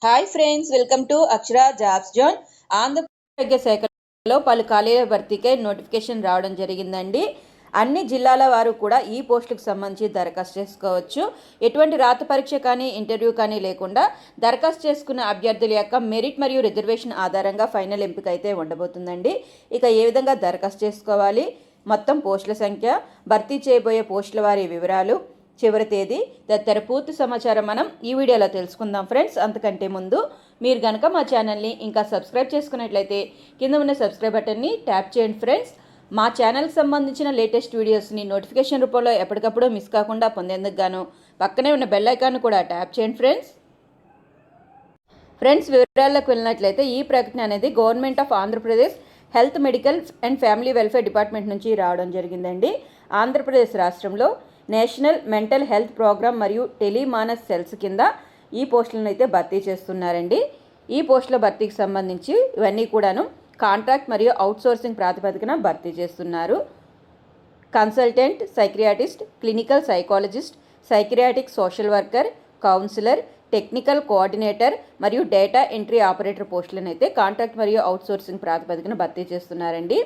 Hi friends, welcome to Akshara jobs zone. Andhra Pradesh శాఖలో పలు ఖాళీల భర్తీకై నోటిఫికేషన్ రావడం జరిగిందండి. అన్ని జిల్లాల వారు కూడా ఈ పోస్టులకు సంబంధించి దరఖాస్తు చేసుకోవచ్చు. ఎటువంటి రాత పరీక్ష కానీ ఇంటర్వ్యూ కానీ లేకుండా దరఖాస్తు చేసుకున్న అభ్యర్థుల యొక్క మెరిట్ మరియు రిజర్వేషన్ ఆధారంగా ఫైనల్ ఎంపిక అయితే ఉండబోతుందండి. ఇక ఏ విధంగా దరఖాస్తు చేసుకోవాలి, మొత్తం పోస్టుల సంఖ్య, భర్తీ చేయబోయే పోస్టుల వారి వివరాలు, చివరి తేదీ తదితర పూర్తి సమాచారం మనం ఈ వీడియోలో తెలుసుకుందాం ఫ్రెండ్స్. అంతకంటే ముందు మీరు కనుక మా ఛానల్ని ఇంకా సబ్స్క్రైబ్ చేసుకున్నట్లయితే కింద ఉన్న సబ్స్క్రైబ్ బటన్ని ట్యాప్ చేయండి ఫ్రెండ్స్. మా ఛానల్కి సంబంధించిన లేటెస్ట్ వీడియోస్ని నోటిఫికేషన్ రూపంలో ఎప్పటికప్పుడు మిస్ కాకుండా పొందేందుకు గాను పక్కనే ఉన్న బెల్ ఐకాన్ కూడా ట్యాప్ చేయండి ఫ్రెండ్స్. వివరాల్లోకి వెళ్ళినట్లయితే ఈ ప్రకటన అనేది government of Andhra Pradesh health, medical and family welfare department నుంచి రావడం జరిగిందండి. ఆంధ్రప్రదేశ్ రాష్ట్రంలో నేషనల్ మెంటల్ హెల్త్ ప్రోగ్రామ్ మరియు టెలిమానస్ సెల్స్ కింద ఈ పోస్టులను అయితే భర్తీ చేస్తున్నారండి. ఈ పోస్టుల భర్తీకి సంబంధించి ఇవన్నీ కూడాను కాంట్రాక్ట్ మరియు అవుట్సోర్సింగ్ ప్రాతిపదికన భర్తీ చేస్తున్నారు. Consultant psychiatrist, clinical psychologist, psychiatric social worker, counsellor, technical coordinator మరియు డేటా ఎంట్రీ ఆపరేటర్ పోస్టులను అయితే కాంట్రాక్ట్ మరియు అవుట్సోర్సింగ్ ప్రాతిపదికన భర్తీ చేస్తున్నారండి.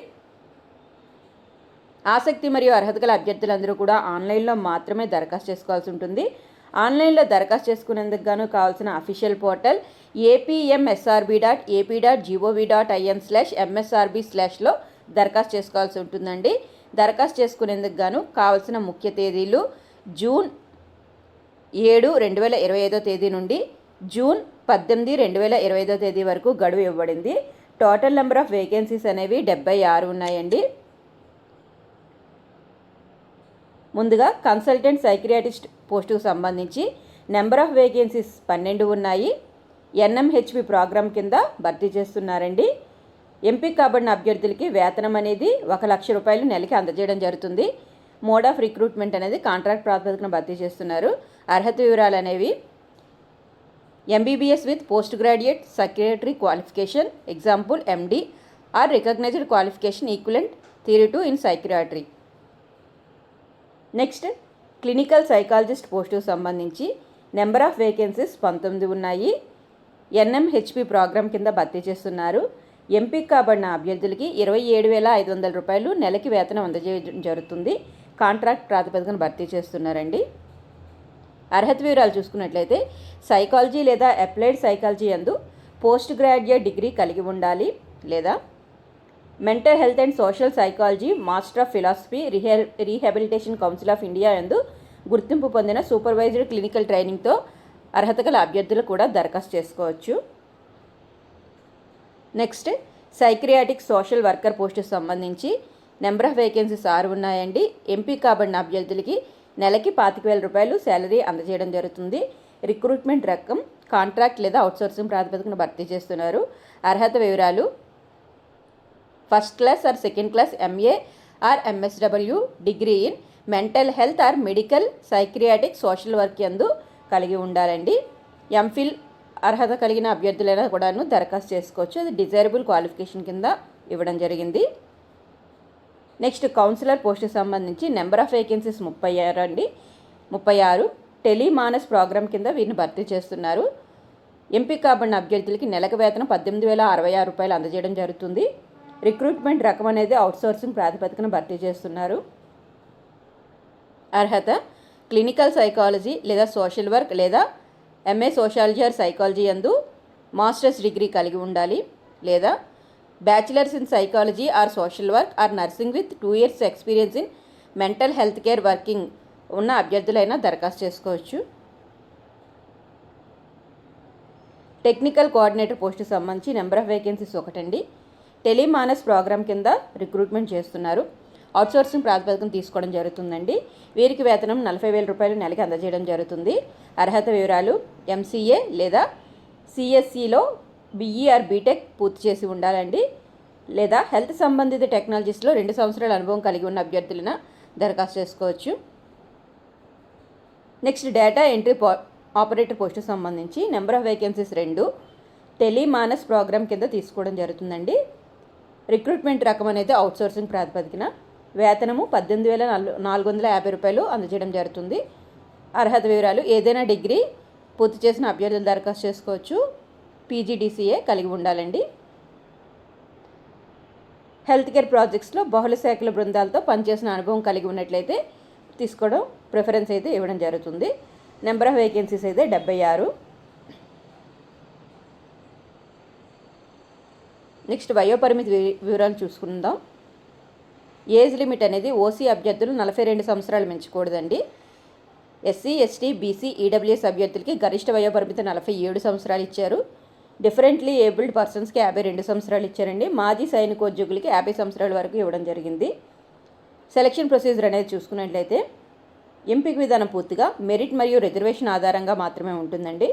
ఆసక్తి మరియు అర్హత గల అభ్యర్థులందరూ కూడా ఆన్లైన్లో మాత్రమే దరఖాస్తు చేసుకోవాల్సి ఉంటుంది. ఆన్లైన్లో దరఖాస్తు చేసుకునేందుకు గాను కావాల్సిన అఫీషియల్ పోర్టల్ apmsrb.ap.gov.in/msrb/లో దరఖాస్తు చేసుకోవాల్సి ఉంటుందండి. దరఖాస్తు చేసుకునేందుకు గాను కావాల్సిన ముఖ్య తేదీలు జూన్ 7, 2025 తేదీ నుండి జూన్ 18, 2025 తేదీ వరకు గడువు ఇవ్వబడింది. టోటల్ నెంబర్ ఆఫ్ వేకెన్సీస్ అనేవి 76 ఉన్నాయండి. ముందుగా కన్సల్టెంట్ సైక్రియాటిస్ట్ పోస్టుకు సంబంధించి నెంబర్ ఆఫ్ వేకెన్సీస్ 12 ఉన్నాయి. ఎన్ఎంహెచ్పి ప్రోగ్రామ్ కింద భర్తీ చేస్తున్నారండి. ఎంపిక కాబడిన అభ్యర్థులకి వేతనం అనేది 1 లక్ష రూపాయలు నెలకి అందజేయడం జరుగుతుంది. మోడ్ ఆఫ్ రిక్రూట్మెంట్ అనేది కాంట్రాక్ట్ ప్రాతిపదికన భర్తీ చేస్తున్నారు. అర్హత వివరాలు అనేవి ఎంబీబీఎస్ విత్ పోస్ట్ గ్రాడ్యుయేట్ సెక్రటరీ qualification, example MD or recognised qualification equivalent థియరీ 2 in psychiatry. Next clinical psychologist పోస్టుకు సంబంధించి నెంబర్ ఆఫ్ వేకెన్సీస్ 19 ఉన్నాయి. ఎన్ఎంహెచ్పి ప్రోగ్రామ్ కింద భర్తీ చేస్తున్నారు. ఎంపిక కాబడిన అభ్యర్థులకి 27,500 రూపాయలు నెలకి వేతనం అందజేయడం జరుగుతుంది. కాంట్రాక్ట్ ప్రాతిపదికన భర్తీ చేస్తున్నారండి. అర్హత వివరాలు చూసుకున్నట్లయితే సైకాలజీ లేదా అప్లైడ్ సైకాలజీ యందు పోస్ట్ గ్రాడ్యుయేట్ డిగ్రీ కలిగి ఉండాలి, లేదా mental health and social psychology master of philosophy rehabilitation council of India యందు గుర్తింపు పొందిన సూపర్వైజ్డ్ క్లినికల్ ట్రైనింగ్తో అర్హత గల అభ్యర్థులు కూడా దరఖాస్తు చేసుకోవచ్చు. నెక్స్ట్ సైక్రియాటిక్ సోషల్ వర్కర్ పోస్టుకు సంబంధించి నెంబర్ ఆఫ్ వేకెన్సీస్ 6 ఉన్నాయండి. ఎంపిక కాబడిన అభ్యర్థులకి నెలకి 25,000 రూపాయలు శాలరీ అందజేయడం జరుగుతుంది. రిక్రూట్మెంట్ రకం కాంట్రాక్ట్ లేదా అవుట్సోర్సింగ్ ప్రాతిపదికన భర్తీ చేస్తున్నారు. అర్హత వివరాలు first class or second class MA or MSW degree in mental health or medical psychiatric social work యందు కలిగి ఉండాలండి. ఎంఫిల్ అర్హత కలిగిన అభ్యర్థులైనా కూడాను దరఖాస్తు చేసుకోవచ్చు. అది డిజైరబుల్ క్వాలిఫికేషన్ కింద ఇవ్వడం జరిగింది. నెక్స్ట్ కౌన్సిలర్ పోస్టుకు సంబంధించి నెంబర్ ఆఫ్ వేకెన్సీస్ 36 అండి. 36 టెలిమానస్ ప్రోగ్రామ్ కింద వీరిని భర్తీ చేస్తున్నారు. ఎంపిక కాబడిన అభ్యర్థులకి నెలకు వేతనం 18,066 రూపాయలు అందజేయడం జరుగుతుంది. రిక్రూట్మెంట్ రకం అనేది అవుట్సోర్సింగ్ ప్రాతిపదికన భర్తీ చేస్తున్నారు. అర్హత క్లినికల్ సైకాలజీ లేదా సోషల్ వర్క్ లేదా ఎంఏ సోషాలజీ ఆర్ సైకాలజీ యందు మాస్టర్స్ డిగ్రీ కలిగి ఉండాలి, లేదా bachelors in psychology or social work or nursing with 2 years experience in mental health care working ఉన్న అభ్యర్థులైనా దరఖాస్తు చేసుకోవచ్చు. టెక్నికల్ కోఆర్డినేటర్ పోస్టుకు సంబంధించి నెంబర్ ఆఫ్ వేకెన్సీస్ 1 అండి. టెలిమానస్ ప్రోగ్రామ్ కింద రిక్రూట్మెంట్ చేస్తున్నారు. అవుట్సోర్సింగ్ ప్రాతిపదికన తీసుకోవడం జరుగుతుందండి. వీరికి వేతనం 40,000 రూపాయలు నెలకి అందజేయడం జరుగుతుంది. అర్హత వివరాలు ఎంసీఏ లేదా సిఎస్సిలో బీఈఆర్ బీటెక్ పూర్తి చేసి ఉండాలండి, లేదా హెల్త్ సంబంధిత టెక్నాలజీస్లో 2 సంవత్సరాల అనుభవం కలిగి ఉన్న అభ్యర్థులను దరఖాస్తు చేసుకోవచ్చు. నెక్స్ట్ డేటా ఎంట్రీ ఆపరేటర్ పోస్టుకు సంబంధించి number of vacancies 2 Telemanas programme కింద తీసుకోవడం జరుగుతుందండి. రిక్రూట్మెంట్ రకం అనేది అవుట్సోర్సింగ్ ప్రాతిపదికన వేతనము 18,450 రూపాయలు అందజేయడం జరుగుతుంది. అర్హత వివరాలు ఏదైనా డిగ్రీ పూర్తి చేసిన అభ్యర్థులు దరఖాస్తు చేసుకోవచ్చు. పీజీడీసీఏ కలిగి ఉండాలండి. హెల్త్ కేర్ ప్రాజెక్ట్స్లో బహుళ శాఖల బృందాలతో పనిచేసిన అనుభవం కలిగి ఉన్నట్లయితే తీసుకోవడం ప్రిఫరెన్స్ అయితే ఇవ్వడం జరుగుతుంది. నెంబర్ ఆఫ్ వేకెన్సీస్ అయితే 76. నెక్స్ట్ వయోపరిమితి వివరాలు చూసుకుందాం. ఏజ్ లిమిట్ అనేది ఓసీ అభ్యర్థులు 42 సంవత్సరాలు మించకూడదండి. ఎస్సీ, ఎస్టీ, బీసీ, ఈడబ్ల్యూఎస్ అభ్యర్థులకి గరిష్ట వయోపరిమితి 47 సంవత్సరాలు ఇచ్చారు. డిఫరెంట్లీ ఏబుల్డ్ పర్సన్స్కి 52 సంవత్సరాలు ఇచ్చారండి. మాజీ సైనికోద్యోగులకి 50 సంవత్సరాల వరకు ఇవ్వడం జరిగింది. సెలక్షన్ ప్రొసీజర్ అనేది చూసుకున్నట్లయితే ఎంపిక విధానం పూర్తిగా మెరిట్ మరియు రిజర్వేషన్ ఆధారంగా మాత్రమే ఉంటుందండి.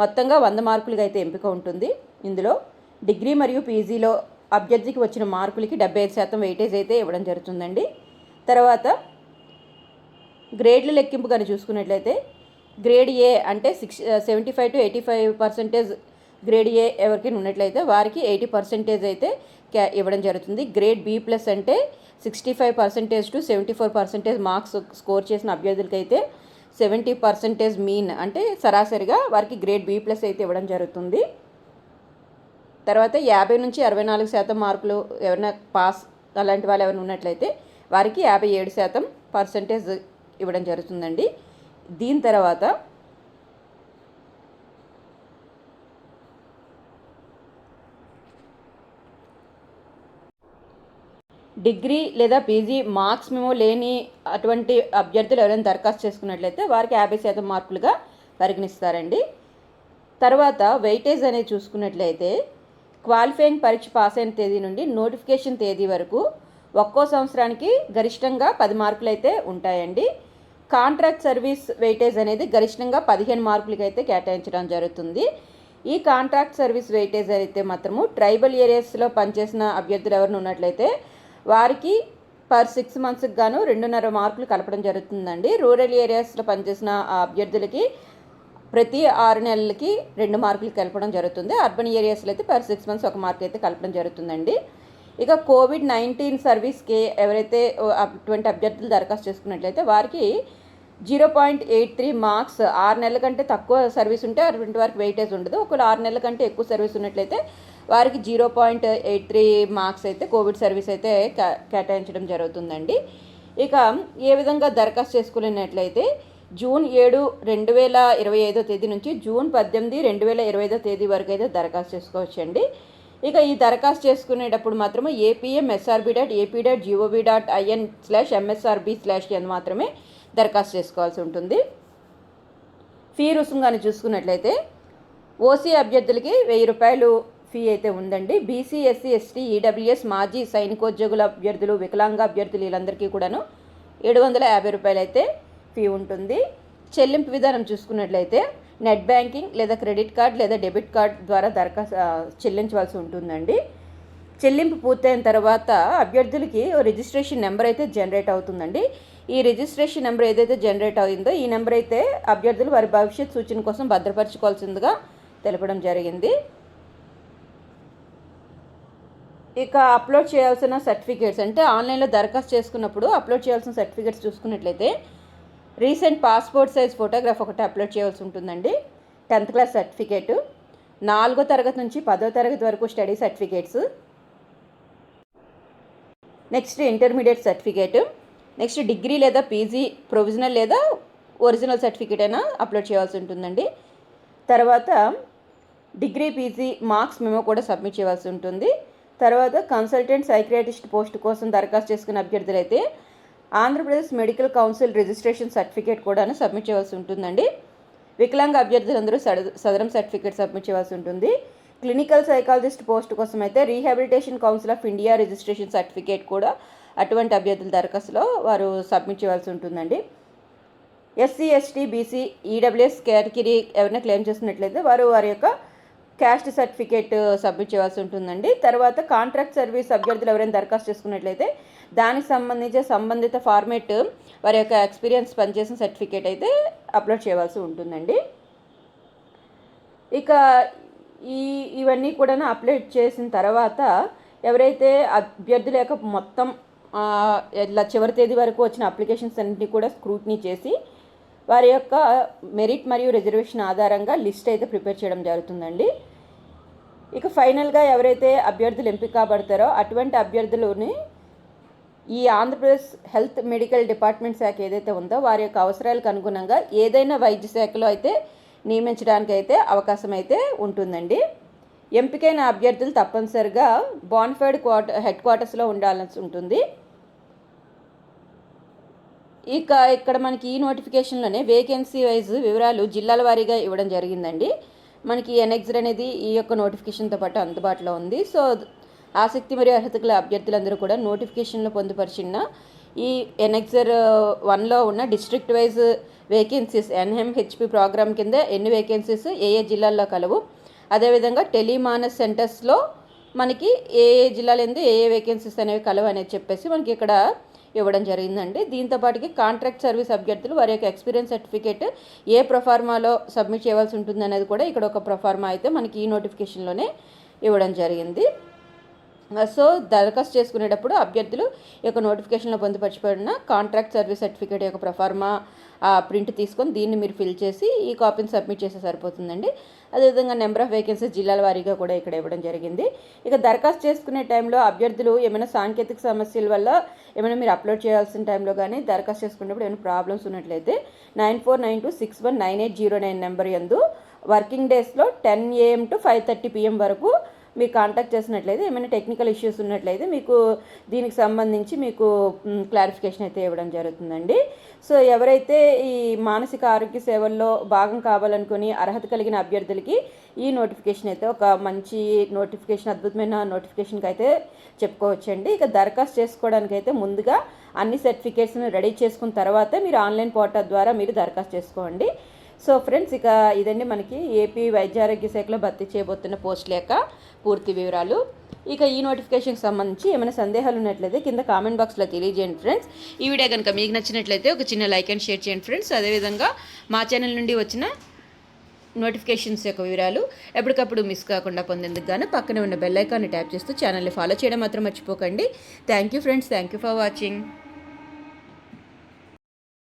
మొత్తంగా 100 మార్కులుగా అయితే ఎంపిక ఉంటుంది. ఇందులో డిగ్రీ మరియు పీజీలో అభ్యర్థికి వచ్చిన మార్కులకి 75% వెయిటేజ్ అయితే ఇవ్వడం జరుగుతుందండి. తర్వాత గ్రేడ్ల లెక్కింపు కానీ చూసుకున్నట్లయితే గ్రేడ్ ఏ అంటే 75 to 85% గ్రేడ్ ఏ ఎవరికైనా ఉన్నట్లయితే వారికి 80% అయితే ఇవ్వడం జరుగుతుంది. గ్రేడ్ బి ప్లస్ అంటే 65% to 74% మార్క్స్ స్కోర్ చేసిన అభ్యర్థులకైతే 70% మీన్ అంటే సరాసరిగా వారికి గ్రేడ్ బి ప్లస్ అయితే ఇవ్వడం జరుగుతుంది. తర్వాత 50 నుంచి 64% మార్కులు ఎవరైనా పాస్ అలాంటి వాళ్ళు ఎవరైనా ఉన్నట్లయితే వారికి 57% ఇవ్వడం జరుగుతుందండి. దీని తర్వాత డిగ్రీ లేదా పీజీ మార్క్స్ మేము లేని అటువంటి అభ్యర్థులు ఎవరైనా దరఖాస్తు చేసుకున్నట్లయితే వారికి 50% మార్కులుగా పరిగణిస్తారండి. తర్వాత వెయిటేజ్ అనేది చూసుకున్నట్లయితే క్వాలిఫైయింగ్ పరీక్ష పాస్ అయిన తేదీ నుండి నోటిఫికేషన్ తేదీ వరకు ఒక్కో సంవత్సరానికి గరిష్టంగా 10 మార్కులు అయితే ఉంటాయండి. కాంట్రాక్ట్ సర్వీస్ వెయిటేజ్ అనేది గరిష్టంగా 15 మార్కులకి అయితే కేటాయించడం జరుగుతుంది. ఈ కాంట్రాక్ట్ సర్వీస్ వెయిటేజ్ అయితే మాత్రము ట్రైబల్ ఏరియాస్లో పనిచేసిన అభ్యర్థులు ఎవరిని ఉన్నట్లయితే వారికి పర్ 6 మంత్స్కి గాను 2.5 మార్కులు కలపడం జరుగుతుందండి. రూరల్ ఏరియాస్లో పనిచేసిన అభ్యర్థులకి ప్రతి 6 నెలలకి 2 మార్కులు కలపడం జరుగుతుంది. అర్బన్ ఏరియాస్లో అయితే పర్ 6 మంత్స్ 1 మార్క్ అయితే కలపడం జరుగుతుందండి. ఇక కోవిడ్-19 సర్వీస్కి ఎవరైతే అటువంటి అభ్యర్థులు దరఖాస్తు చేసుకున్నట్లయితే వారికి 0.83 మార్క్స్ 6 నెలల కంటే తక్కువ సర్వీస్ ఉంటే అటువంటి వారికి వెయిటేజ్ ఉండదు. ఒకవేళ 6 నెలల కంటే ఎక్కువ సర్వీస్ ఉన్నట్లయితే వారికి 0.83 మార్క్స్ అయితే కోవిడ్ సర్వీస్ అయితే కేటాయించడం జరుగుతుందండి. ఇక ఏ విధంగా దరఖాస్తు చేసుకున్నట్లయితే జూన్ 7, 2025 తేదీ నుంచి జూన్ 18, 2025 తేదీ వరకు అయితే దరఖాస్తు చేసుకోవచ్చండి. ఇక ఈ దరఖాస్తు చేసుకునేటప్పుడు మాత్రమే apmsrb.ap.gov.in/msrb/n మాత్రమే దరఖాస్తు చేసుకోవాల్సి ఉంటుంది. ఫీ రుసుము కానీ చూసుకున్నట్లయితే ఓసీ అభ్యర్థులకి 1000 రూపాయలు ఫీ అయితే ఉందండి. బీసీ, ఎస్సీ, ఎస్టీ, ఈడబ్ల్యూఎస్, మాజీ సైనికోద్యోగుల అభ్యర్థులు, వికలాంగ అభ్యర్థులు వీళ్ళందరికీ కూడాను 750 రూపాయలు అయితే ఫీ ఉంటుంది. చెల్లింపు విధానం చూసుకున్నట్లయితే నెట్ బ్యాంకింగ్ లేదా క్రెడిట్ కార్డ్ లేదా డెబిట్ కార్డ్ ద్వారా చెల్లించవలసి ఉంటుందండి. చెల్లింపు పూర్తయిన తర్వాత అభ్యర్థులకి రిజిస్ట్రేషన్ నెంబర్ అయితే జనరేట్ అవుతుందండి. ఈ రిజిస్ట్రేషన్ నెంబర్ ఏదైతే జనరేట్ అయిందో ఈ నెంబర్ అయితే అభ్యర్థులు వారి భవిష్యత్ సూచన కోసం భద్రపరచుకోవాల్సిందిగా తెలపడం జరిగింది. ఇక అప్లోడ్ చేయాల్సిన సర్టిఫికేట్స్ అంటే ఆన్లైన్లో దరఖాస్తు చేసుకున్నప్పుడు అప్లోడ్ చేయాల్సిన సర్టిఫికేట్స్ చూసుకున్నట్లయితే రీసెంట్ పాస్పోర్ట్ సైజ్ ఫోటోగ్రాఫ్ ఒకటి అప్లోడ్ చేయాల్సి ఉంటుందండి. 10th క్లాస్ సర్టిఫికేటు, 4వ తరగతి నుంచి 10వ తరగతి వరకు study certificates, next intermediate certificate, next degree లేదా పీజీ ప్రొవిజనల్ లేదా ఒరిజినల్ సర్టిఫికేట్ అయినా అప్లోడ్ చేయాల్సి ఉంటుందండి. తర్వాత డిగ్రీ పీజీ మార్క్స్ మెమో కూడా సబ్మిట్ చేయాల్సి ఉంటుంది. తర్వాత కన్సల్టెంట్ సైక్రియాటిస్ట్ పోస్ట్ కోసం దరఖాస్తు చేసుకున్న అభ్యర్థులైతే Andhra Pradesh medical council registration certificate కూడా సబ్మిట్ చేయాల్సి ఉంటుందండి. వికలాంగ అభ్యర్థులందరూ సదరం సర్టిఫికేట్ సబ్మిట్ చేయాల్సి ఉంటుంది. క్లినికల్ సైకాలజిస్ట్ పోస్ట్ కోసం అయితే rehabilitation council of India registration certificate కూడా అటువంటి అభ్యర్థుల దరఖాస్తులో వారు సబ్మిట్ చేయాల్సి ఉంటుందండి. SC, ST, BC, EWS category ఎవరైనా క్లెయిమ్ చేస్తున్నట్లయితే వారి యొక్క క్యాస్ట్ సర్టిఫికేట్ సబ్మిట్ చేయాల్సి ఉంటుందండి. తర్వాత కాంట్రాక్ట్ సర్వీస్ అభ్యర్థులు ఎవరైనా దరఖాస్తు చేసుకున్నట్లయితే దానికి సంబంధిత ఫార్మేట్ వారి యొక్క ఎక్స్పీరియన్స్ పనిచేసిన సర్టిఫికేట్ అయితే అప్లోడ్ చేయవలసి ఉంటుందండి. ఇక ఇవన్నీ కూడా అప్లోడ్ చేసిన తర్వాత ఎవరైతే అభ్యర్థుల యొక్క మొత్తం ఇలా చివరి తేదీ వరకు వచ్చిన అప్లికేషన్స్ అన్నింటినీ కూడా స్క్రూటినీ చేసి వారి యొక్క మెరిట్ మరియు రిజర్వేషన్ ఆధారంగా లిస్ట్ అయితే ప్రిపేర్ చేయడం జరుగుతుందండి. ఇక ఫైనల్గా ఎవరైతే అభ్యర్థులు ఎంపిక కాబడతారో అటువంటి అభ్యర్థులని ఈ ఆంధ్రప్రదేశ్ హెల్త్ మెడికల్ డిపార్ట్మెంట్ శాఖ ఏదైతే ఉందో వారి యొక్క అవసరాలకు అనుగుణంగా ఏదైనా వైద్య శాఖలో అయితే నియమించడానికి అయితే అవకాశం అయితే ఉంటుందండి. ఎంపికైన అభ్యర్థులు తప్పనిసరిగా బోనఫైడ్ హెడ్ క్వార్టర్స్లో ఉండాల్సి ఉంటుంది. ఇక ఇక్కడ మనకి ఈ నోటిఫికేషన్లోనే వేకెన్సీ వైజ్ వివరాలు జిల్లాల వారీగా ఇవ్వడం జరిగిందండి. మనకి ఎన్ఎక్జర్ అనేది ఈ యొక్క నోటిఫికేషన్తో పాటు అందుబాటులో ఉంది. సో ఆసక్తి మరియు అర్హత గల అభ్యర్థులందరూ కూడా నోటిఫికేషన్లో పొందుపరిచిన ఈ ఎన్ఎక్జర్ 1లో ఉన్న డిస్ట్రిక్ట్ వైజ్ వేకెన్సీస్ ఎన్ఎంహెచ్పి ప్రోగ్రామ్ కింద ఎన్ని వేకెన్సీస్ ఏ జిల్లాల్లో కలవు, అదేవిధంగా టెలిమానస్ సెంటర్స్లో మనకి ఏ జిల్లాలో ఏ వేకెన్సీస్ అనేవి కలవు అనేది చెప్పేసి మనకి ఇక్కడ ఇవ్వడం జరిగిందండి. దీంతోపాటుకి కాంట్రాక్ట్ సర్వీస్ అభ్యర్థులు వారి యొక్క ఎక్స్పీరియన్స్ సర్టిఫికేట్ ఏ ప్రొఫార్మాలో సబ్మిట్ చేయవలసి ఉంటుంది అనేది కూడా ఇక్కడ ఒక ప్రొఫార్మా అయితే మనకి ఈ నోటిఫికేషన్లోనే ఇవ్వడం జరిగింది. సో దరఖాస్తు చేసుకునేటప్పుడు అభ్యర్థులు ఈ యొక్క నోటిఫికేషన్లో పొందుపరచబడిన కాంట్రాక్ట్ సర్వీస్ సర్టిఫికేట్ యొక్క ప్రొఫార్మా ప్రింట్ తీసుకొని దీన్ని మీరు ఫిల్ చేసి ఈ కాపీని సబ్మిట్ చేస్తే సరిపోతుందండి. అదేవిధంగా నెంబర్ ఆఫ్ వేకెన్సీస్ జిల్లాల వారీగా కూడా ఇక్కడ ఇవ్వడం జరిగింది. ఇక దరఖాస్తు చేసుకునే టైంలో అభ్యర్థులు ఏమైనా సాంకేతిక సమస్యల వల్ల ఏమైనా మీరు అప్లోడ్ చేయాల్సిన టైంలో కానీ దరఖాస్తు చేసుకునేటప్పుడు ఏమైనా ప్రాబ్లమ్స్ ఉన్నట్లయితే 9492619809 నెంబర్ యందు వర్కింగ్ డేస్లో 10 AM to 5:30 PM వరకు మీరు కాంటాక్ట్ చేసినట్లయితే ఏమైనా టెక్నికల్ ఇష్యూస్ ఉన్నట్లయితే మీకు దీనికి సంబంధించి మీకు క్లారిఫికేషన్ అయితే ఇవ్వడం జరుగుతుందండి. సో ఎవరైతే ఈ మానసిక ఆరోగ్య సేవల్లో భాగం కావాలనుకుని అర్హత కలిగిన అభ్యర్థులకి ఈ నోటిఫికేషన్ అయితే ఒక మంచి నోటిఫికేషన్, అద్భుతమైన నోటిఫికేషన్కి అయితే చెప్పుకోవచ్చండి. ఇక దరఖాస్తు చేసుకోవడానికి అయితే ముందుగా అన్ని సర్టిఫికేట్స్ని రెడీ చేసుకున్న తర్వాత మీరు ఆన్లైన్ పోర్టల్ ద్వారా మీరు దరఖాస్తు చేసుకోండి. సో ఫ్రెండ్స్, ఇక ఇదండి మనకి ఏపీ వైద్య ఆరోగ్య శాఖలో భర్తీ చేయబోతున్న పోస్టుల యొక్క పూర్తి వివరాలు. ఇక ఈ నోటిఫికేషన్కి సంబంధించి ఏమైనా సందేహాలు ఉన్నట్లయితే కింద కామెంట్ బాక్స్లో తెలియజేయండి ఫ్రెండ్స్. ఈ వీడియో కనుక మీకు నచ్చినట్లయితే ఒక చిన్న లైక్ అండ్ షేర్ చేయండి ఫ్రెండ్స్. అదేవిధంగా మా ఛానల్ నుండి వచ్చిన నోటిఫికేషన్స్ యొక్క వివరాలు ఎప్పటికప్పుడు మిస్ కాకుండా పొందేందుకు గాను పక్కనే ఉన్న బెల్ ఐకాన్ని ట్యాప్ చేస్తూ ఛానల్ని ఫాలో చేయడం మాత్రం మర్చిపోకండి. Thank you friends, thank you for watching.